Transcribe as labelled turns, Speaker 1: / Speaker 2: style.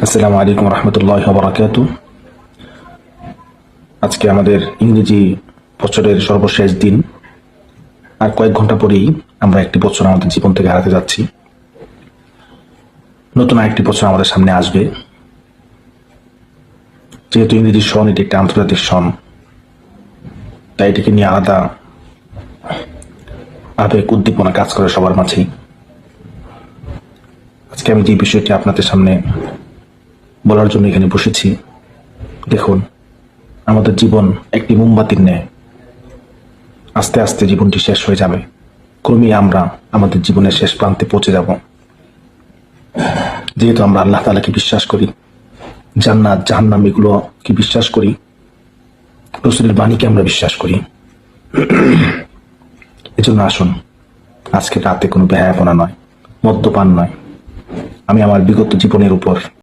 Speaker 1: আসসালামু আলাইকুম রহমতুল্লাহি ওয়া বারাকাতুহু। আজকে আমাদের ইংরেজি বছরের সর্বশেষ দিন। আর কয়েক ঘন্টা পরেই আমরা একটি বছর আমাদের জীবন থেকে হারাতে যাচ্ছি। নতুন আরেকটি বছর আমাদের সামনে আসবে। যেহেতু ইংরেজি সন এটি একটি আন্তর্জাতিক সন, তাই এটিকে নিয়ে আলাদা আবেগ উদ্দীপনা কাজ করে সবার মাঝেই। আজকে আমি যে বিষয়টি আপনাদের সামনে বলার জন্য এখানে বসেছি, দেখুন, আমাদের জীবন একটি মোমবাতির ন্যায়। আস্তে আস্তে জীবনটি শেষ হয়ে যাবে। ক্রমেই আমরা আমাদের জীবনের শেষ প্রান্তে পৌঁছে যাব। যেহেতু আমরা আল্লাহ তাআলাকে বিশ্বাস করি, জান্নাত জাহান্নাম এগুলোকে বিশ্বাস করি, রাসূলের বাণীকে আমরা বিশ্বাস করি, এজন্য আসুন, আজকে রাতে কোনো বেহায়াপনা নয়, মদ্যপান নয়, আমি আমার বিগত জীবনের উপর